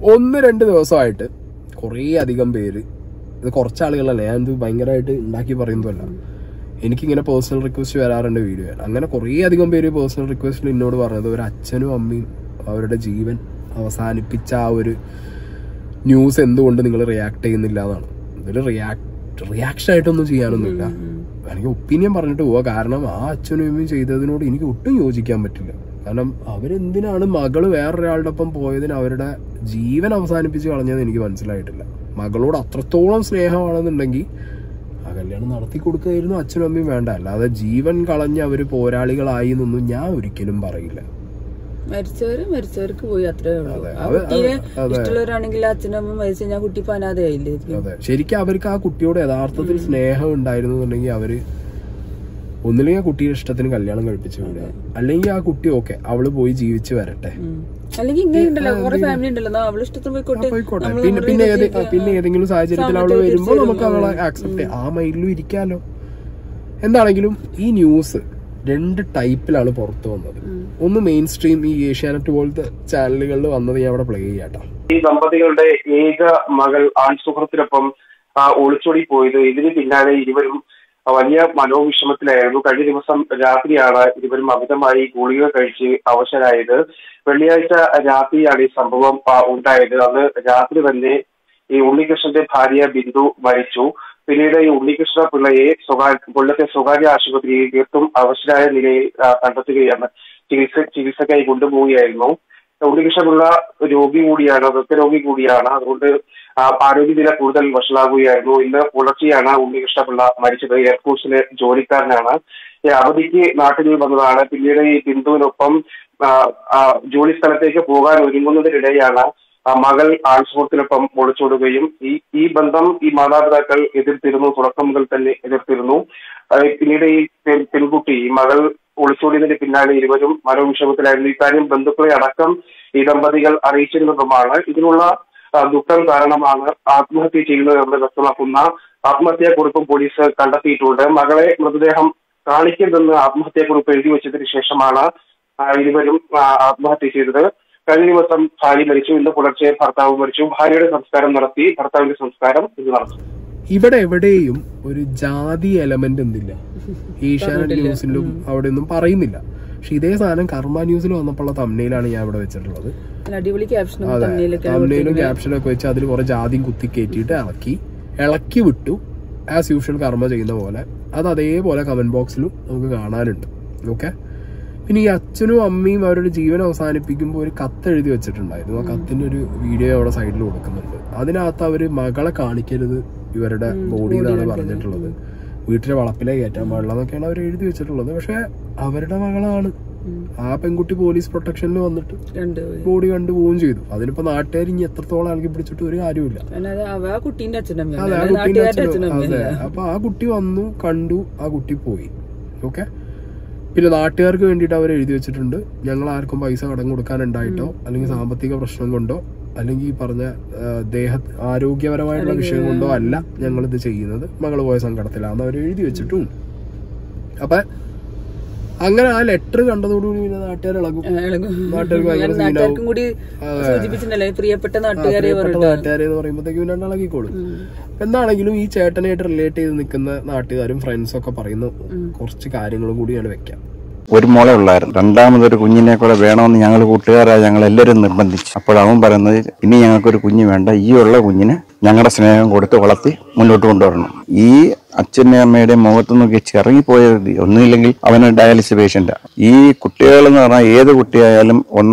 1-2 ദിവസമായിട്ട് കുറേ അധികം പേര്, ഇത് കുറച്ചാളുകളല്ല, ഞാൻ ഇത് ഭയങ്കരമായിട്ട് ഉണ്ടാക്കി പറയുന്നതല്ല, എനിക്കിങ്ങനെ പേഴ്സണൽ റിക്വസ്റ്റ് വരാറുണ്ട് വീഡിയോ. അങ്ങനെ കുറേ അധികം പേര് പേഴ്സണൽ റിക്വസ്റ്റിൽ എന്നോട് പറഞ്ഞത് ഒരു അച്ഛനും അമ്മയും അവരുടെ ജീവൻ അവസാനിപ്പിച്ച ആ ഒരു ന്യൂസ് എന്തുകൊണ്ട് നിങ്ങൾ റിയാക്ട് ചെയ്യുന്നില്ല എന്നാണ്. ഇതിൽ റിയാക്ഷൻ ആയിട്ടൊന്നും ചെയ്യാനൊന്നുമില്ല, എനിക്ക് ഒപ്പീനിയൻ പറഞ്ഞിട്ട് പോവാ. കാരണം ആ അച്ഛനും അമ്മയും ചെയ്തതിനോട് എനിക്ക് ഒട്ടും യോജിക്കാൻ പറ്റില്ല. കാരണം അവരെന്തിനാണ് മകള് വേറൊരാളുടെ ഒപ്പം പോയതിന് അവരുടെ ജീവൻ അവസാനിപ്പിച്ച് കളഞ്ഞതെന്ന് എനിക്ക് മനസ്സിലായിട്ടില്ല. മകളോട് അത്രത്തോളം സ്നേഹമാണെന്നുണ്ടെങ്കിൽ ആ കല്യാണം നടത്തി കൊടുക്കുകയായിരുന്നു അച്ഛനും അമ്മയും, വേണ്ട. അല്ലാതെ ജീവൻ കളഞ്ഞ് അവര് പോരാളികളായി എന്നൊന്നും ഞാൻ ഒരിക്കലും പറയില്ല. മരിച്ചവർക്ക് പോയി, അത്രേ ഉള്ളൂ. കുട്ടീനെ ഇഷ്ടമുള്ളവരാണെങ്കിൽ അച്ഛനും അമ്മയും മരിച്ചു കഴിഞ്ഞാൽ കുട്ടി ഇപ്പൊ അനാഥയായില്ലേ? അതെ, ശരിക്കും അവർക്ക് ആ കുട്ടിയോട് യഥാർത്ഥത്തിൽ സ്നേഹം ഉണ്ടായിരുന്നുണ്ടെങ്കിൽ അവര് ഒന്നില്ലെങ്കിൽ ആ കുട്ടിയുടെ ഇഷ്ടത്തിന് കല്യാണം കഴിപ്പിച്ചു വിടുക, അല്ലെങ്കിൽ ആ കുട്ടി ഓക്കെ അവള് പോയി ജീവിച്ചു വരട്ടെ, അല്ലെങ്കിൽ ഇങ്ങനെ കുറെ ഫാമിലി ഉണ്ടല്ലോ, അവള് ഇഷ്ടത്തിന് പോയിക്കോട്ടെ. പിന്നെ ഏതെങ്കിലും സാഹചര്യത്തിൽ അവള് വരുമ്പോ നമുക്ക് അവളെ ആക്സെപ്റ്റ് ചെയ്യാം, ആ മൈൻഡിലും ഇരിക്കാലോ. എന്താണെങ്കിലും ഈ ന്യൂസ് 2 ടൈപ്പിലാണ് പുറത്തു വന്നത്. ഒന്ന് മെയിൻ സ്ട്രീം ഈ ഏഷ്യാനെറ്റ് പോലത്തെ ചാനലുകളിൽ വന്നത് ഞാൻ അവിടെ പ്ലേ ചെയ്യാട്ടോ. ഈ ദമ്പതികളുടെ ഏക മകൾ ആൺസുഹൃത്തിനൊപ്പം ഒളിച്ചോടി പോയത്, ഇതിന് പിന്നാലെ ഇരുവരും വലിയ മനോവിഷമത്തിലായിരുന്നു. കഴിഞ്ഞ ദിവസം രാത്രിയാണ് ഇരുവരും അമിതമായി ഗുളിക കഴിച്ച് അവശരായത്. വെള്ളിയാഴ്ച രാത്രിയാണ് ഈ സംഭവം ഉണ്ടായത്. അന്ന് രാത്രി തന്നെ ഈ ഉണ്ണികൃഷ്ണന്റെ ഭാര്യ ബിന്ദു മരിച്ചു. പിന്നീട് ഈ ഉണ്ണികൃഷ്ണ പിള്ളയെ കൊല്ലത്തെ സ്വകാര്യ ആശുപത്രിയിൽ തീർത്തും അവശരായ നിലയിൽ കണ്ടെത്തുകയാണ്, ചികിത്സക്കായി കൊണ്ടുപോവുകയായിരുന്നു. ഉണ്ണികൃഷ്ണ പിള്ള രോഗി കൂടിയാണ്, വൃക്കരോഗി കൂടിയാണ്. അതുകൊണ്ട് ആരോഗ്യനില കൂടുതൽ വഷളാകുകയായിരുന്നു. ഇന്ന് പുലർച്ചെയാണ് ഉണ്ണികൃഷ്ണ പിള്ള മരിച്ചത്. എയർഫോഴ്സിലെ ജോലിക്കാരനാണ്. അവധിക്ക് നാട്ടിൽ വന്നതാണ്. പിന്നീട് ഈ ബിന്ദുവിനൊപ്പം ജോലി സ്ഥലത്തേക്ക് പോകാൻ ഒരുങ്ങുന്നതിനിടെയാണ് മകൾ ആൺസുഹൃത്തിനൊപ്പം ഒളിച്ചോടുകയും ഈ ബന്ധം ഈ മാതാപിതാക്കൾ എതിർത്തിരുന്നു, തുടക്കം മുതൽ തന്നെ എതിർത്തിരുന്നു. പിന്നീട് ഈ പെൺകുട്ടി ഈ മകൾ ഒളിച്ചോടിയതിന് പിന്നാലെ ഇരുവരും മനോവിഷമത്തിലായിരുന്നു. ഇക്കാര്യം ബന്ധുക്കളെ അടക്കം ഈ ദമ്പതികൾ അറിയിച്ചിരുന്നതുമാണ്. ഇതിനുള്ള ദുഃഖം കാരണമാണ് ആത്മഹത്യ ചെയ്യുന്നതെന്ന് വ്യക്തമാക്കുന്ന ആത്മഹത്യാക്കുറിപ്പും പോലീസ് കണ്ടെത്തിയിട്ടുണ്ട്. മകളെ മൃതദേഹം കാണിക്കരുതെന്ന് ആത്മഹത്യാക്കുറിപ്പ് എഴുതി വെച്ചതിന് ശേഷമാണ് ഇരുവരും ആത്മഹത്യ ചെയ്തത്. കഴിഞ്ഞ ദിവസം ഭാര്യ മരിച്ചു, ഇന്ന് പുലർച്ചെ ഭർത്താവ് മരിച്ചു. ഭാര്യയുടെ സംസ്കാരം നടത്തി, ഭർത്താവിന്റെ സംസ്കാരം ഇത് നടന്നു. ഇവിടെ എവിടെയും ഒരു ജാതി എലമെന്റ് എന്തില്ല, ഏഷ്യാനെറ്റ് ന്യൂസിലും അവിടെ ഒന്നും പറയുന്നില്ല. പക്ഷെ ഇതേ സാധനം കർമ്മ ന്യൂസിൽ വന്നപ്പോഴുള്ള തമ്മിലാണ് ഞാൻ ഇവിടെ വെച്ചിട്ടുള്ളത്. തമ്മിലും ക്യാപ്ഷനൊക്കെ വെച്ച് അതിൽ കുറെ ജാതിയും കുത്തി കയറ്റിയിട്ട് ഇളക്കി വിട്ടു, ആസ് യൂഷ്വൽ കർമ്മ ചെയ്യുന്ന പോലെ. അത് അതേപോലെ കമന്റ് ബോക്സിലും നമുക്ക് കാണാനുണ്ട്. ഓക്കെ, പിന്നെ ഈ അച്ഛനും അമ്മയും അവരുടെ ജീവൻ അവസാനിപ്പിക്കുമ്പോൾ ഒരു കത്ത് എഴുതി വെച്ചിട്ടുണ്ടായിരുന്നു. ആ കത്തിന്റെ ഒരു വീഡിയോ അവിടെ സൈഡിൽ കൊടുക്കുന്നുണ്ട്. അതിനകത്ത് അവര് മകളെ കാണിക്കരുത് ഇവരുടെ ബോഡി എന്നാണ് പറഞ്ഞിട്ടുള്ളത്, വീട്ടിലെ വളപ്പിലെ കയറ്റാൻ പാടില്ല എന്നൊക്കെയാണ് അവർ എഴുതി വെച്ചിട്ടുള്ളത്. പക്ഷെ അവരുടെ മകളാണ്. ആ പെൺകുട്ടി പോലീസ് പ്രൊട്ടക്ഷനിൽ വന്നിട്ട് ബോഡി കണ്ടുപോവുകയും ചെയ്തു. അതിനിപ്പോ നാട്ടുകാർ ഇനി എത്രത്തോളം ആൾക്കി പിടിച്ചിട്ട് ഒരു കാര്യമില്ല. അതെ, ആ കുട്ടീന്റെ അച്ഛനും. അതെ, അപ്പൊ ആ കുട്ടി വന്നു, കണ്ടു, ആ കുട്ടി പോയി. ഓക്കെ, പിന്നെ നാട്ടുകാർക്ക് വേണ്ടിയിട്ട് അവർ എഴുതി വെച്ചിട്ടുണ്ട്, ഞങ്ങൾ ആർക്കും പൈസ കടം കൊടുക്കാനുണ്ടായിട്ടോ അല്ലെങ്കിൽ സാമ്പത്തിക പ്രശ്നം കൊണ്ടോ അല്ലെങ്കിൽ ഈ പറഞ്ഞ ആരോഗ്യപരമായിട്ടുള്ള വിഷയം കൊണ്ടോ അല്ല ഞങ്ങൾ ഇത് ചെയ്യുന്നത്, മകള് പോയ സങ്കടത്തിലാന്ന് അവർ എഴുതി വെച്ചിട്ടും. അപ്പൊ അങ്ങനെ ആ ലെറ്റർ കണ്ടതോടുകൂടി പിന്നെ നാട്ടുകാർ ഇളകും, നാട്ടുകാർക്ക് ഭയങ്കര പ്രിയപ്പെട്ട നാട്ടുകാരെ എന്ന് പറയുമ്പോഴത്തേക്ക് പിന്നെ ഇളകിക്കോളും. എന്താണെങ്കിലും ഈ ചേട്ടനായിട്ട് റിലേറ്റ് ചെയ്ത് നിൽക്കുന്ന നാട്ടുകാരും ഫ്രണ്ട്സും ഒക്കെ പറയുന്ന കുറച്ച് കാര്യങ്ങളും കൂടിയാണ് വെക്കാം. ഒരു മോളെ ഉള്ളായിരുന്നു, രണ്ടാമതൊരു കുഞ്ഞിനെ കൂടെ വേണമെന്ന് ഞങ്ങൾ കൂട്ടുകാരായ ഞങ്ങൾ എല്ലാവരും നിർബന്ധിച്ചു. അപ്പോൾ അവൻ പറയുന്നത് ഇനി ഞങ്ങൾക്കൊരു കുഞ്ഞ് വേണ്ട, ഈ ഉള്ള കുഞ്ഞിന് ഞങ്ങളുടെ സ്നേഹം കൊടുത്ത് വളർത്തി മുന്നോട്ട് കൊണ്ടുവരണം. ഈ അച്ഛൻ്റെ അമ്മയുടെ മുഖത്തു നോക്കി ചിറങ്ങിപ്പോയത് ഒന്നുമില്ലെങ്കിൽ അവന് ഡയാലിസിസ് പേഷ്യൻ്റാ. ഈ കുട്ടികളെന്ന് പറഞ്ഞാൽ ഏത് കുട്ടിയായാലും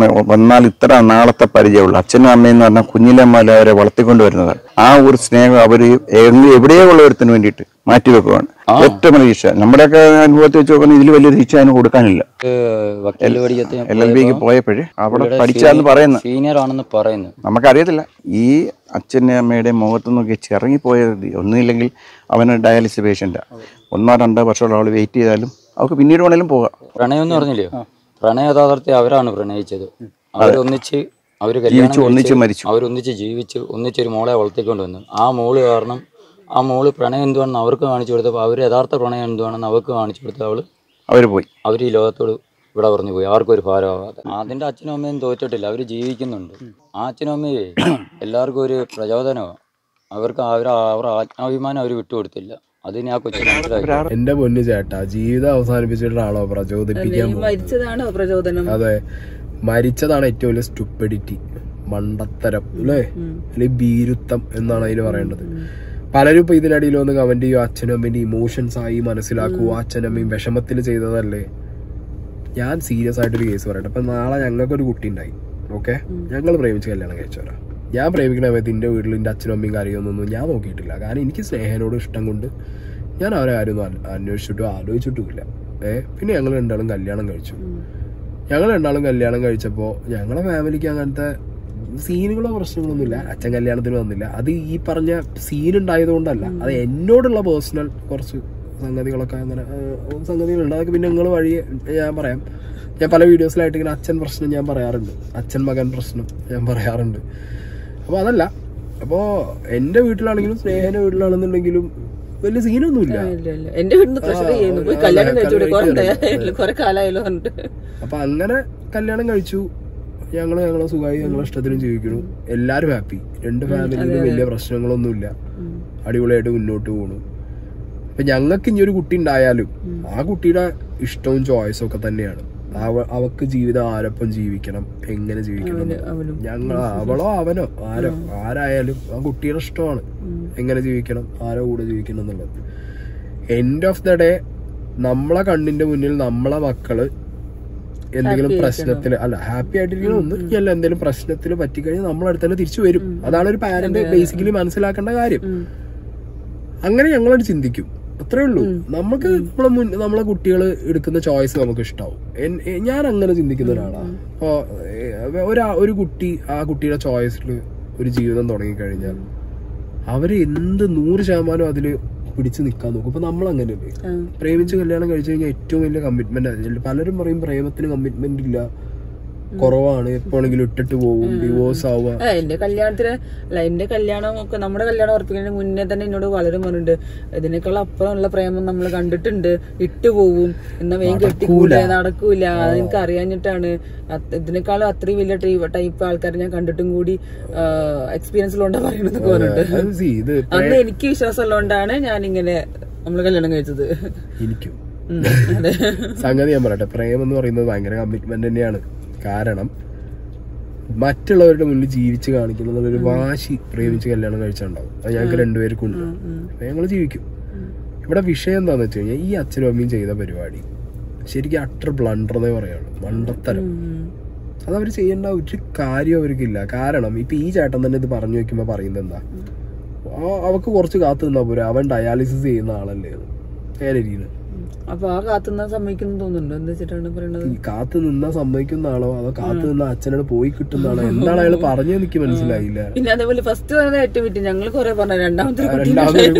വന്നാൽ ഇത്ര നാളത്തെ പരിചയമുള്ളൂ. അച്ഛനും അമ്മയെന്ന് പറഞ്ഞാൽ കുഞ്ഞിലമ്മ അവരെ വളർത്തിക്കൊണ്ടുവരുന്നതാണ്. ആ ഒരു സ്നേഹം അവര് എവിടെയോ ഉള്ളവരത്തിന് വേണ്ടിയിട്ട് മാറ്റിവെക്കുവാണ്. ഏറ്റവും വലിയ ശിക്ഷ നമ്മുടെയൊക്കെ അനുഭവത്തിൽ വെച്ച് നോക്കുന്നത് ഇതിൽ വലിയൊരു ശിക്ഷ അതിന് കൊടുക്കാനില്ല. LLBക്ക് പോയപ്പോഴേ അവിടെ പഠിച്ചാന്ന് പറയുന്നത് സീനിയർ ആണെന്ന് പറയുന്നു, നമുക്കറിയത്തില്ല. ഈ അച്ഛൻ്റെ അമ്മയുടെ മുഖത്തു നോക്കി ചിറങ്ങിപ്പോയത് ഒന്നുമില്ലെങ്കിൽ അവന് ഡയാലിസിസ് പേഷ്യൻ്റാ. 1-2 വർഷമുള്ള അവൾ വെയിറ്റ് ചെയ്താലും അവർക്ക് പിന്നീട് വേണേലും പോകാം. പ്രണയം എന്ന് പറഞ്ഞില്ലേ, പ്രണയ യഥാർത്ഥത്തെ അവരാണ് പ്രണയിച്ചത്. അവരൊന്നിച്ച് ഒന്നിച്ച് മരിച്ചു, അവരൊന്നിച്ച് ജീവിച്ച് ഒന്നിച്ചൊരു മോളെ വളർത്തിക്കൊണ്ട് വന്നു. ആ മോള് കാരണം ആ മോള് പ്രണയം എന്തുവാണെന്ന് അവർക്ക് കാണിച്ചു കൊടുത്തപ്പോൾ അവർ യഥാർത്ഥ പ്രണയം എന്തുവാണെന്ന് അവർക്ക് കാണിച്ചു കൊടുത്ത് അവർ പോയി. അവർ ഈ ലോകത്തോട് ഇവിടെ പറഞ്ഞു പോയി, ആർക്കും ഒരു ഭാരമാകാതെ. അതിൻ്റെ അച്ഛനും അമ്മയും തോറ്റിട്ടില്ല, അവർ ജീവിക്കുന്നുണ്ട്. ആ അച്ഛനും അമ്മയെ എല്ലാവർക്കും ഒരു പ്രചോദനമാണ്. അവർക്ക് അവരുടെ ആത്മാഭിമാനം അവർ വിട്ടുകൊടുത്തില്ല. അതിന് ആ കൊച്ചിനെ മനസ്സിലാക്കി. എന്റെ പൊന്നു ചേട്ടാ, ജീവിതം അവസാനിപ്പിച്ചിട്ടാണോ പ്രചോദിപ്പിക്കാൻ? മരിച്ചതാണോ പ്രചോദനം? അതെ, മരിച്ചതാണ് ഏറ്റവും വലിയ സ്റ്റുപ്പിഡിറ്റി, മണ്ടത്തരം അല്ലേ, അല്ലെങ്കിൽ ഭീരുത്വം എന്നാണ് അതിന് പറയേണ്ടത്. പലരും ഇപ്പൊ ഇതിനിടയിൽ വന്ന് കമന്റ് ചെയ്യും, അച്ഛനും അമ്മേന്റെ ഇമോഷൻസ് ആയി മനസ്സിലാക്കൂ, അച്ഛനും അമ്മയും വിഷമത്തിൽ ചെയ്തതല്ലേ. ഞാൻ സീരിയസ് ആയിട്ടൊരു കേസ് പറയട്ടെ. ഇപ്പൊ നാളെ ഞങ്ങൾക്കൊരു കുട്ടി ഉണ്ടായി, ഓക്കെ, ഞങ്ങൾ പ്രേമിച്ച് കല്യാണം കഴിച്ചവരാ. ഞാൻ പ്രേമിക്കുന്ന സമയത്ത് എൻ്റെ വീട്ടിൽ എൻ്റെ അച്ഛനും അമ്മയും കാര്യമൊന്നും ഞാൻ നോക്കിയിട്ടില്ല. കാരണം എനിക്ക് സ്നേഹനോട് ഇഷ്ടം കൊണ്ട് ഞാൻ അവരെ കാര്യമൊന്നും ആലോചിച്ചിട്ടുമില്ല. പിന്നെ ഞങ്ങൾ രണ്ടാളും കല്യാണം കഴിച്ചു. ഞങ്ങൾ രണ്ടാളും കല്യാണം കഴിച്ചപ്പോൾ ഞങ്ങളെ ഫാമിലിക്ക് അങ്ങനത്തെ സീനുകളോ പ്രശ്നങ്ങളൊന്നുമില്ല. അച്ഛൻ കല്യാണത്തിന് വന്നില്ല. അത് ഈ പറഞ്ഞ സീൻ ഉണ്ടായതുകൊണ്ടല്ല, അത് എന്നോടുള്ള പേഴ്സണൽ കുറച്ച് സംഗതികളൊക്കെ, അങ്ങനെ സംഗതികളുണ്ട്. അതൊക്കെ പിന്നെ നിങ്ങൾ വഴിയെ ഞാൻ പറയാം. ഞാൻ പല വീഡിയോസിലായിട്ട് ഇങ്ങനെ അച്ഛൻ പ്രശ്നം ഞാൻ പറയാറുണ്ട്, അച്ഛൻ മകൻ പ്രശ്നം ഞാൻ പറയാറുണ്ട്. അപ്പോൾ അതല്ല, അപ്പോൾ എൻ്റെ വീട്ടിലാണെങ്കിലും സ്നേഹന്റെ വീട്ടിലാണെന്നുണ്ടെങ്കിലും വലിയ സീനൊന്നുമില്ല. എന്റെ വീട്ടിൽ കല്യാണം കഴിച്ചു കുറെ കാലമായാലും. അപ്പൊ അങ്ങനെ കല്യാണം കഴിച്ചു, ഞങ്ങളെ സുഖമായി ഞങ്ങളെ ഇഷ്ടത്തിനും ജീവിക്കുന്നു. എല്ലാരും ഹാപ്പി, രണ്ട് ഫാമിലിയിലും വലിയ പ്രശ്നങ്ങളൊന്നുമില്ല, അടിപൊളിയായിട്ട് മുന്നോട്ട് പോകണു. അപ്പൊ ഞങ്ങൾക്ക് ഇനി ഒരു കുട്ടി ഉണ്ടായാലും ആ കുട്ടിയുടെ ഇഷ്ടവും ചോയ്സും ഒക്കെ തന്നെയാണ്. അവക്ക് ജീവിതം ആരൊപ്പം ജീവിക്കണം, എങ്ങനെ ജീവിക്കണം, അവളോ അവനോ ആരായാലും ആ കുട്ടിയുടെ ഇഷ്ടമാണ് എങ്ങനെ ജീവിക്കണം, ആരോ കൂടെ ജീവിക്കണം എന്നുള്ളത്. എൻഡ് ഓഫ് ദ ഡേ നമ്മളെ കണ്ണിന്റെ മുന്നിൽ നമ്മളെ മക്കള് എന്തെങ്കിലും പ്രശ്നത്തില് ഹാപ്പി ആയിട്ടിരിക്കണം ഒന്ന്, അല്ല എന്തെങ്കിലും പ്രശ്നത്തിൽ പറ്റിക്കഴിഞ്ഞാൽ നമ്മളടുത്ത് തന്നെ തിരിച്ചു വരും. അതാണ് ഒരു പാരന്റ് ബേസിക്കലി മനസ്സിലാക്കേണ്ട കാര്യം. അങ്ങനെ ഞങ്ങളോട് ചിന്തിക്കും, അത്രേ ഉള്ളൂ. നമുക്ക് നമ്മളെ കുട്ടികൾ എടുക്കുന്ന ചോയ്സ് നമുക്ക് ഇഷ്ടാവും. ഞാൻ അങ്ങനെ ചിന്തിക്കുന്ന ഒരാളാണ്. അപ്പൊ ഒരു കുട്ടി ആ കുട്ടിയുടെ ചോയ്സിൽ ഒരു ജീവിതം തുടങ്ങിക്കഴിഞ്ഞാൽ അവര് എന്ത് 100% അതില് പിടിച്ചു നിൽക്കാൻ നോക്കും. ഇപ്പൊ നമ്മൾ അങ്ങനെയല്ലേ, പ്രേമിച്ച് കല്യാണം കഴിച്ചു കഴിഞ്ഞാൽ ഏറ്റവും വലിയ കമ്മിറ്റ്മെന്റ്. പലരും പറയും പ്രേമത്തിന് കമ്മിറ്റ്മെന്റ് ഇല്ല, കുറവാണ്, എപ്പോഴെങ്കിലും ഇട്ടിട്ട് പോകും, ഡിവോഴ്സ് ആവുക. എന്റെ കല്യാണം ഒക്കെ നമ്മുടെ കല്യാണം ഉറപ്പിക്കുന്നതിന് മുന്നേ തന്നെ എന്നോട് പലരും പറഞ്ഞിട്ടുണ്ട്, ഇതിനേക്കാൾ അപ്പുറമുള്ള പ്രേമം നമ്മൾ കണ്ടിട്ടുണ്ട്, ഇട്ടുപോവും, എന്നാ വേഗം കെട്ടിക്കൂല, നടക്കൂല, അതെനിക്ക് അറിയാഞ്ഞിട്ടാണ്. ഇതിനേക്കാളും അത്രയും വലിയ ടൈപ്പ് ആൾക്കാരെ ഞാൻ കണ്ടിട്ടും കൂടി എക്സ്പീരിയൻസിലുണ്ടാ പറയുന്നത് പറഞ്ഞിട്ട്. അന്ന് എനിക്ക് വിശ്വാസം ഉള്ളതുകൊണ്ടാണ് ഞാനിങ്ങനെ നമ്മള് കല്യാണം കഴിച്ചത്. എനിക്കും സംഗതി ഞാൻ പറയട്ടെ, പ്രേമം എന്ന് പറയുന്നത് ഭയങ്കര കമ്മിറ്റ്മെന്റ് തന്നെയാണ്. കാരണം മറ്റുള്ളവരുടെ മുന്നിൽ ജീവിച്ച് കാണിക്കുന്നത് ഒരു വാശി പ്രേമിച്ച് കല്യാണം കഴിച്ചുണ്ടാവും. അത് ഞങ്ങൾക്ക് രണ്ടുപേർക്കും ഉണ്ട്. ഞങ്ങൾ ജീവിക്കും. ഇവിടെ വിഷയം എന്താന്ന് വെച്ച് കഴിഞ്ഞാൽ ഈ അച്ഛനും അമ്മയും ചെയ്ത പരിപാടി ശരിക്കും അട്ടർ ബ്ലണ്ടർ എന്നേ പറയുള്ളൂ, മണ്ടത്തരം. അതവർ ചെയ്യേണ്ട ഒരു കാര്യം അവർക്കില്ല. കാരണം ഇപ്പൊ ഈ ചേട്ടൻ തന്നെ ഇത് പറഞ്ഞു വെക്കുമ്പോ പറയുന്നത് എന്താ, അവക്ക് കുറച്ച് കാത്തു നിന്നാ പോരെ, അവൻ ഡയാലിസിസ് ചെയ്യുന്ന ആളല്ലേ ഏരിക്കുന്നത്. അപ്പൊ ആ കാത്തുനിന്നാ സമ്മതിക്കുന്നു തോന്നുന്നുണ്ടോ? എന്താ വെച്ചിട്ടാണ് പറയുന്നത്? കാത്തു നിന്നാ സമ്മതിക്കുന്ന ആളോ അതോ കാത്തു നിന്ന അച്ഛനോട് പോയി കിട്ടുന്നതാണോ, എന്താണ് അയാൾ പറഞ്ഞു? എനിക്ക് മനസ്സിലായില്ല. പിന്നെ അതേപോലെ ഫസ്റ്റ് പറഞ്ഞ ഏറ്റവും വിറ്റ് ഞങ്ങൾ കുറെ പറഞ്ഞു, രണ്ടാമതൊരു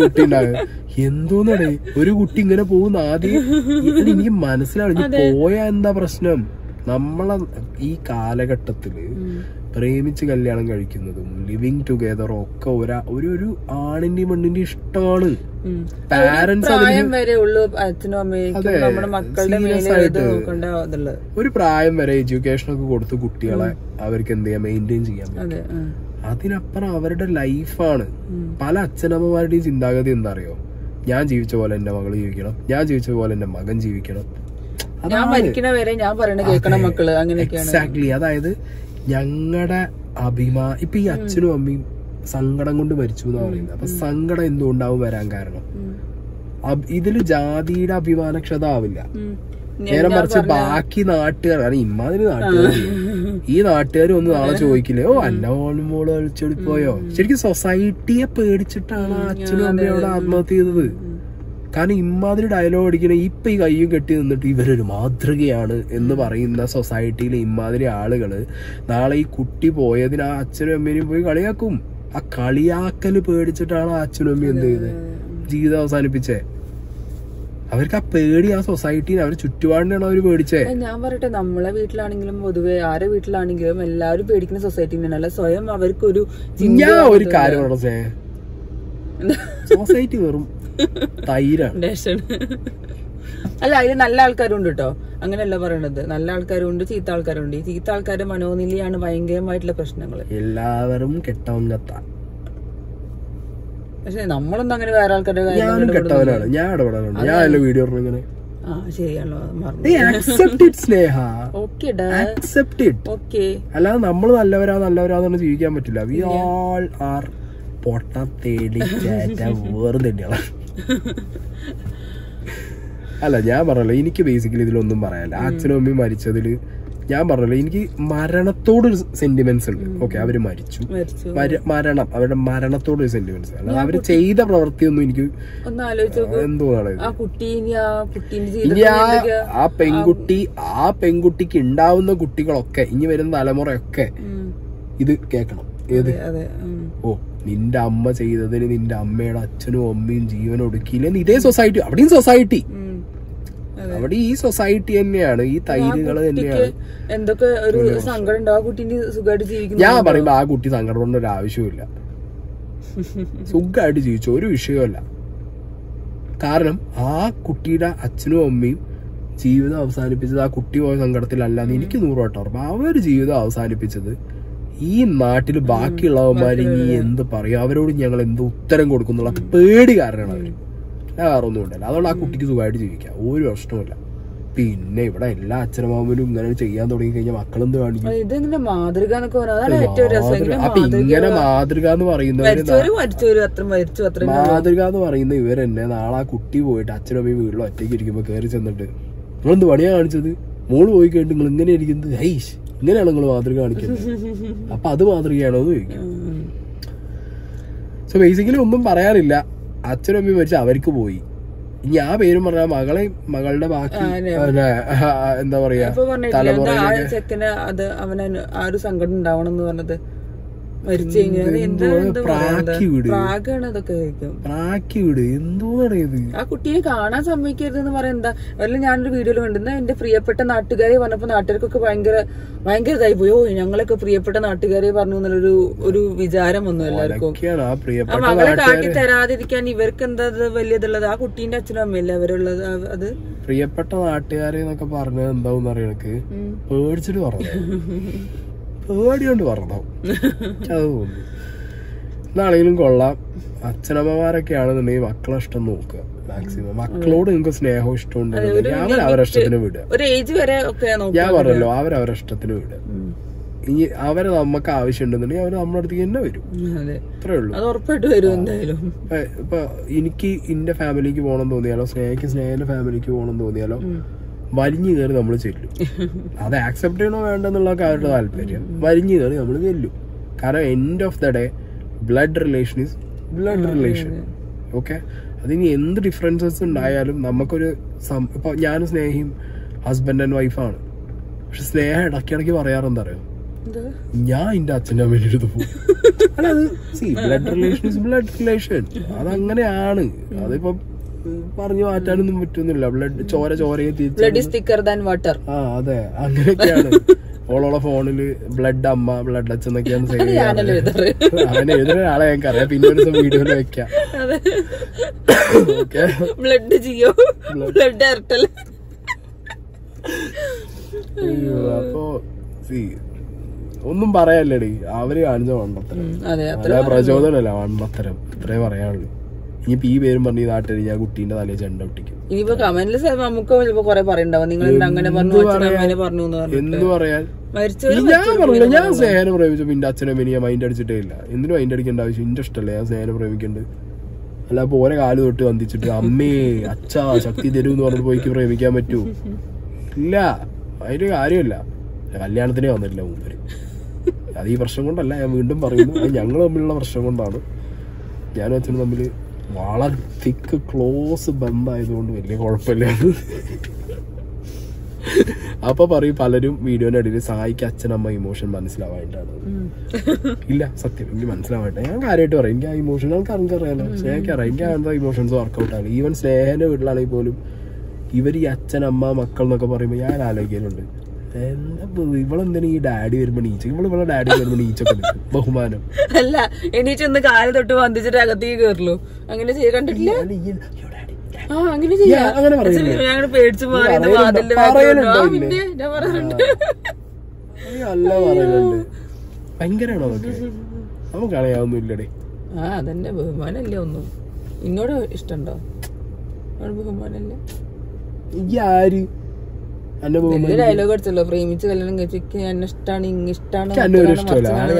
കുട്ടി ഉണ്ടാകും. എന്തോന്നടേ ഒരു കുട്ടി ഇങ്ങനെ പോകുന്ന ആദ്യം എനിക്ക് മനസ്സിലാവും. പോയാ എന്താ പ്രശ്നം? നമ്മളെ ഈ കാലഘട്ടത്തില് പ്രേമിച്ച് കല്യാണം കഴിക്കുന്നതും ലിവിങ് ടുഗെദറും ഒക്കെ ഒരു ആണിന്റെയും പെണ്ണിന്റെയും ഇഷ്ടമാണ്. പാരന്റ്സ് ഒരു പ്രായം വരെ എഡ്യൂക്കേഷൻ ഒക്കെ കൊടുത്ത് കുട്ടികളെ അവർക്ക് എന്ത് ചെയ്യാൻ മെയിൻറ്റെയിൻ ചെയ്യാൻ പറ്റും. അതിനപ്പുറം അവരുടെ ലൈഫാണ്. പല അച്ഛനമ്മമാരുടെയും ചിന്താഗതി എന്താ അറിയോ, ഞാൻ ജീവിച്ച പോലെ എന്റെ മകള് ജീവിക്കണം, ഞാൻ ജീവിച്ച പോലെ എന്റെ മകൻ ജീവിക്കണം, എക്സാക്ട്ലി. അതായത് ഞങ്ങളുടെ ഇപ്പൊ ഈ അച്ഛനും അമ്മയും സങ്കടം കൊണ്ട് മരിച്ചു എന്നാ പറയുന്നത്. അപ്പൊ സങ്കടം എന്തുകൊണ്ടാവും വരാൻ കാരണം? ഇതില് ജാതിയുടെ അഭിമാനക്ഷത ആവില്ല. നേരെ മറിച്ച് ബാക്കി നാട്ടുകാർ, കാരണം ഇമ്മാതിരി നാട്ടുകാർ, ഈ നാട്ടുകാർ ഒന്ന് നാളെ ചോദിക്കില്ലേ, ഓ അന്ന മോള് കളിച്ചോടിപ്പോയോ. ശരിക്കും സൊസൈറ്റിയെ പേടിച്ചിട്ടാണ് അച്ഛനും അമ്മയോട് ആത്മഹത്യ ചെയ്തത്. കാരണം ഇമ്മാതിരി ഡയലോഗ് അടിക്കണ ഇപ്പൊ ഈ കയ്യും കെട്ടി നിന്നിട്ട് ഇവരൊരു മാതൃകയാണ് എന്ന് പറയുന്ന സൊസൈറ്റിയിലെ ഇമ്മാതിരി ആളുകള് നാളെ ഈ കുട്ടി പോയതിന് ആ അച്ഛനും അമ്മേനെയും പോയി കളിയാക്കും. ആ കളിയാക്കല് പേടിച്ചിട്ടാണ് ആ അച്ഛനും അമ്മയും എന്ത് ചെയ്തത്, ജീവിതം അവസാനിപ്പിച്ചേ. അവർക്ക് ആ പേടി ആ സൊസൈറ്റിനെ അവര് ചുറ്റുപാടിനാണ് അവര് പേടിച്ചേ. ഞാൻ പറയട്ടെ, നമ്മളെ വീട്ടിലാണെങ്കിലും പൊതുവെ ആരെ വീട്ടിലാണെങ്കിലും എല്ലാവരും പേടിക്കുന്ന സൊസൈറ്റിനെ അല്ല, സ്വയം അവർക്കൊരു. ഞാൻ ഒരു കാര്യം പറഞ്ഞേ, സൊസൈറ്റി വെറും തൈരാണ്. അല്ല, അതിന് നല്ല ആൾക്കാരുണ്ട് കേട്ടോ. അങ്ങനെയല്ല പറയണത്. നല്ല ആൾക്കാരുണ്ട്, ചീത്ത ആൾക്കാരുണ്ട്. ഈ ചീത്ത ആൾക്കാരുടെ മനോനിലയാണ് ഭയങ്കരമായിട്ടുള്ള പ്രശ്നങ്ങൾ. എല്ലാവരും കെട്ടവങ്കത്താ. പക്ഷെ നമ്മളൊന്നും അങ്ങനെ വേറെ ആൾക്കാരുടെ ഞാനും കെട്ടവനാണ്, ഞാൻ ഇടപെടാറുണ്ട്. ഞാൻ അല്ല വീഡിയോ ഇങ്ങനെ. അല്ലാതെ നമ്മള് നല്ലവരാന്ന് ജീവിക്കാൻ പറ്റില്ല. വി ഓൾ ആർ പൊട്ട തേടി വേറെ തന്നെയാണ്. അല്ല ഞാൻ പറഞ്ഞല്ലോ, എനിക്ക് ബേസിക്കലി ഇതിലൊന്നും പറയാനില്ല. അച്ഛനും അമ്മയും മരിച്ചതില് ഞാൻ പറഞ്ഞല്ലോ, എനിക്ക് മരണത്തോടൊരു സെന്റിമെന്റ്സ് ഉണ്ട്. ഓക്കെ, അവര് മരിച്ചു, മരണം, അവരുടെ മരണത്തോടൊരു സെന്റിമെന്റ്സ്. അല്ലാതെ അവര് ചെയ്ത പ്രവൃത്തിയൊന്നും എനിക്ക് എന്തുകൊണ്ടാണ് ഇനി ആ പെൺകുട്ടിക്ക് ഉണ്ടാവുന്ന കുട്ടികളൊക്കെ, ഇനി വരുന്ന തലമുറയൊക്കെ ഇത് കേൾക്കണം. ഏത് ഓ നിന്റെ അമ്മ ചെയ്തതിന് നിന്റെ അമ്മയുടെ അച്ഛനും അമ്മയും ജീവൻ ഒടുക്കിയില്ലെന്ന് ഇതേ സൊസൈറ്റി, അവിടെയും സൊസൈറ്റി, അവിടെ ഈ സൊസൈറ്റി തന്നെയാണ്, ഈ തൈരുകള് തന്നെയാണ്. എന്തൊക്കെ ഒരു സങ്കടം ഉണ്ടാവും ആ കുട്ടീന്റെ സുഖമായിട്ട് ജീവിക്കുന്നു. ഞാൻ പറയുമ്പോ ആ കുട്ടി സങ്കടം ഒരു ആവശ്യമില്ല, സുഖമായിട്ട് ജീവിച്ചു, ഒരു വിഷയമല്ല. കാരണം ആ കുട്ടിയുടെ അച്ഛനും അമ്മയും ജീവിതം അവസാനിപ്പിച്ചത് ആ കുട്ടി പോയ സങ്കടത്തിലല്ലാന്ന് എനിക്ക് 100% ഉറപ്പ്. അവര് ജീവിതം അവസാനിപ്പിച്ചത് ഈ നാട്ടില് ബാക്കിയുള്ളവന്മാര് ഇനി എന്ത് പറയും, അവരോട് ഞങ്ങൾ എന്ത് ഉത്തരം കൊടുക്കുന്നുള്ള പേടി കാരണമാണ് അവര്. വേറെ ഒന്നും ഉണ്ടല്ലോ. അതുകൊണ്ട് ആ കുട്ടിക്ക് സുഖമായിട്ട് ജീവിക്കാം, ഒരു പ്രശ്നമില്ല. പിന്നെ ഇവിടെ എല്ലാ അച്ഛനമ്മമാരും ഇങ്ങനെ ചെയ്യാൻ തുടങ്ങി കഴിഞ്ഞാൽ മക്കളെന്ത് കാണിക്കും? മാതൃക അപ്പൊ ഇങ്ങനെ മാതൃക എന്ന് പറയുന്നവര്, മാതൃക എന്ന് പറയുന്ന ഇവരെന്നെ നാളെ ആ കുട്ടി പോയിട്ട് അച്ഛനമ്മയും വീട്ടിൽ ഒറ്റയ്ക്ക് ഇരിക്കുമ്പോ കയറി ചെന്നിട്ട് നിങ്ങളെന്ത് പണിയാ കാണിച്ചത്, മോള് പോയി കഴിഞ്ഞിട്ട് നിങ്ങൾ ഇങ്ങനെ ഇരിക്കുന്നത്, ഹൈഷ് ഇങ്ങനെയാണ് നിങ്ങൾ മാതൃക കാണിക്കുന്നത്. അപ്പൊ അത് മാതൃകയാണോ എന്ന് ചോദിക്കും. സോ ബേസിക്കലി ഒന്നും പറയാനില്ല. അച്ഛനും അമ്മയും മരിച്ച് അവർക്ക് പോയി. ഇനി ആ പേരും പറഞ്ഞ മകളുടെ ബാക്കി എന്താ പറയാ തലമുറ ചെക്കന് അത് അവന് ആ ഒരു സങ്കടം ഉണ്ടാവണം എന്ന് പറഞ്ഞത് മരിച്ചു കഴിഞ്ഞാൽ ആ കുട്ടീനെ കാണാൻ സമ്മതിക്കരുതെന്ന് പറയാൻ എന്താ. അല്ല ഞാനൊരു വീഡിയോയിൽ കണ്ടിരുന്ന എന്റെ പ്രിയപ്പെട്ട നാട്ടുകാരെ പറഞ്ഞപ്പോ നാട്ടുകാർക്കൊക്കെ ഭയങ്കര ഇതായി പോയി. ഓ ഞങ്ങളൊക്കെ പ്രിയപ്പെട്ട നാട്ടുകാരെ പറഞ്ഞു എന്നുള്ളൊരു ഒരു വിചാരം വന്നു എല്ലാവർക്കും. ആ മകളെ കാട്ടി തരാതിരിക്കാൻ ഇവർക്ക് എന്താ വലിയതുള്ളത്? ആ കുട്ടീന്റെ അച്ഛനും അമ്മയല്ലേ അവരുള്ളത്. അത് പ്രിയപ്പെട്ട നാട്ടുകാരെ എന്നൊക്കെ പറഞ്ഞത് എന്താവും അറിയണക്ക് പേടിച്ചിട്ട് പറഞ്ഞു, പേടിയോണ്ട് പറഞ്ഞോ അത് തോന്നുന്നു. എന്നാണെങ്കിലും കൊള്ളാം. അച്ഛനമ്മമാരൊക്കെ ആണെന്നുണ്ടെങ്കിൽ മക്കളെ ഇഷ്ടം നോക്കുക മാക്സിമം. മക്കളോട് നിങ്ങൾക്ക് സ്നേഹവും ഇഷ്ടം ഉണ്ടെന്നുണ്ടെങ്കിൽ അവരവരുടെ ഇഷ്ടത്തിന് വിടുക. ഞാൻ പറഞ്ഞല്ലോ, അവരവരുടെ ഇഷ്ടത്തിന് വിടുക. ഇനി അവരെ നമുക്ക് ആവശ്യം ഉണ്ടെന്നുണ്ടെങ്കിൽ അവര് നമ്മുടെ അടുത്തേക്ക് തന്നെ വരും. അത്രേ ഉള്ളൂ. ഇപ്പൊ എനിക്ക് എന്റെ ഫാമിലിക്ക് പോകണം തോന്നിയാലോ, സ്നേഹന്റെ ഫാമിലിക്ക് പോകണം തോന്നിയാലോ വലിഞ്ഞു കയറി നമ്മൾ ചെല്ലും. അത് ആക്സെപ്റ്റ് ചെയ്യണോ വേണ്ടെന്നുള്ളതൊക്കെ അവരുടെ താല്പര്യം. വലിഞ്ഞു കയറി നമ്മൾ ചെല്ലും. കാരണം end of the day blood relation is blood relation. Okay, അതിന് എന്ത് ഡിഫറൻസസ് ഉണ്ടായാലും നമുക്കൊരു ഇപ്പൊ ഞാനും സ്നേഹിയും ഹസ്ബൻഡ് ആൻഡ് വൈഫാണ്. പക്ഷെ സ്നേഹം ഇടയ്ക്കിടയ്ക്ക് പറയാറെന്താ അറിയോ, ഞാൻ എന്റെ അച്ഛൻ്റെ അമ്മേൻ്റെ അടുത്ത് പോകും. അല്ല അത് blood relation is blood relation, അതങ്ങനെയാണ്. അതിപ്പോ പറഞ്ഞു മാറ്റാനൊന്നും പറ്റുന്നില്ല. ബ്ലഡ് ചോരയെ വാട്ടർ. ആ അതെ, അങ്ങനെയൊക്കെയാണ്. ഓളോളെ ഫോണില് ബ്ലഡ് അമ്മ ബ്ലഡ് അച്ഛനൊക്കെയാണ് സേവ് ചെയ്യാറ്. അങ്ങനെ എഴുതുന്ന ആളെ ഞങ്ങൾക്കറിയാം. പിന്നെ ഒരു ദിവസം വീഡിയോയിൽ വെക്കാം. Blood Jio, blood Airtel. അപ്പൊ ഒന്നും പറയാല്ലേടി, അവര് കാണിച്ച വണ്ടത്തരം, പ്രചോദനല്ല വണ്ടത്തരം. ഇത്രേ പറയാനുള്ളൂ. ഇനിയിപ്പോ ഈ പേരും പറഞ്ഞ നാട്ടിൽ ഞാൻ കുട്ടീന്റെ തലയിൽ ചെണ്ട ഒട്ടിക്കും. ഇനിയിപ്പോ കമന്റിൽ നമുക്ക് കൊറേ പറയണ്ടാവും, നിങ്ങൾ അങ്ങനെ പറഞ്ഞു എന്ത് പറയാൻ. ഞാൻ പറഞ്ഞില്ല, ഞാൻ സ്നേഹനെ പ്രേമിച്ചപ്പോ എന്റെ അച്ഛനും ഞാൻ മൈൻഡ് അടിച്ചിട്ടേ ഇല്ല. എന്തിനും മൈൻഡ് അടിക്കേണ്ട ആവശ്യം എന്റെ ഇഷ്ടമല്ലേ, ഞാൻ സ്നേഹനെ പ്രേമിക്കണ്ട്. അല്ല ഓരോ കാല് തൊട്ട് വന്ദിച്ചിട്ട് അമ്മേ അച്ഛാ ശക്തി തരൂ എന്ന് പറഞ്ഞിട്ട് പോയിക്ക് പ്രേമിക്കാൻ പറ്റൂ? ഇല്ല, അതിന്റെ കാര്യമില്ല. കല്യാണത്തിനേ വന്നിട്ടില്ല മുമ്പര്. അത് ഈ പ്രശ്നം കൊണ്ടല്ല, ഞാൻ വീണ്ടും പറയുന്നു, അത് ഞങ്ങൾ തമ്മിലുള്ള പ്രശ്നം കൊണ്ടാണ്. ഞാനും അച്ഛനും തമ്മിൽ വളരെ തിക്ക് ക്ലോസ് ബന്ധമായതുകൊണ്ട് വലിയ കുഴപ്പമില്ല. അപ്പൊ പറയും പലരും വീഡിയോന്റെ അടിയിൽ സായിക്ക് അച്ഛനമ്മ ഇമോഷൻ മനസ്സിലാവായിട്ടാണ്. ഇല്ല, സത്യം എനിക്ക് മനസ്സിലാവായിട്ട്. ഞാൻ കാര്യമായിട്ട് പറയും, എനിക്ക് ആ ഇമോഷൻ അറിയാലോ, സ്നേഹിക്കറിയാം. എനിക്ക് അങ്ങനത്തെ ഇമോഷൻസ് വർക്കൗട്ട് ആണ്. ഈവൻ സ്നേഹന്റെ വീട്ടിലാണെങ്കിൽ പോലും ഇവർ ഈ അച്ഛനമ്മ മക്കൾ എന്നൊക്കെ പറയുമ്പോൾ ഞാൻ ആലോചിക്കലുണ്ട്, ഇവളെന്തിനാ ഈ ഡാഡി വരുമ്പോ നീച്ച, ഇവളെ ഡാഡി വരുമ്പോ നീച്ചൊക്കെ നിൽക്കും. ബഹുമാനം അല്ല, എണീച്ചൊന്ന് കാല് തൊട്ട് വന്ദിച്ചിട്ട് അകത്തേക്ക് കയറുള്ളൂ. അങ്ങനെ കണ്ടിട്ടില്ല. അങ്ങനെ ചെയ്യാം. അങ്ങനെ പറയില്ലേ? ഞങ്ങൾ പേടിച്ച് മാറി വാതിലിന്റെ പിന്നെ ഞാൻ പറയാറുണ്ട്. അല്ല പറയുന്നുണ്ട് ഭയങ്കരാണോ അതൊക്കെ? നമുക്ക് കളയാവുന്നില്ലടേ. അതെന്നെ ബഹുമാനല്ലേ ഒന്നും. ഇന്നോട് ഇഷ്ടണ്ടോ? ബഹുമാനല്ലേ ഈ ആര് വലിയ ഡയലോഗ് അടിച്ചല്ലോ, പ്രേമിച്ച് കല്യാണം കഴിച്ചു എന്നെ ഇഷ്ടാണ് ഇഷ്ടമാണ്.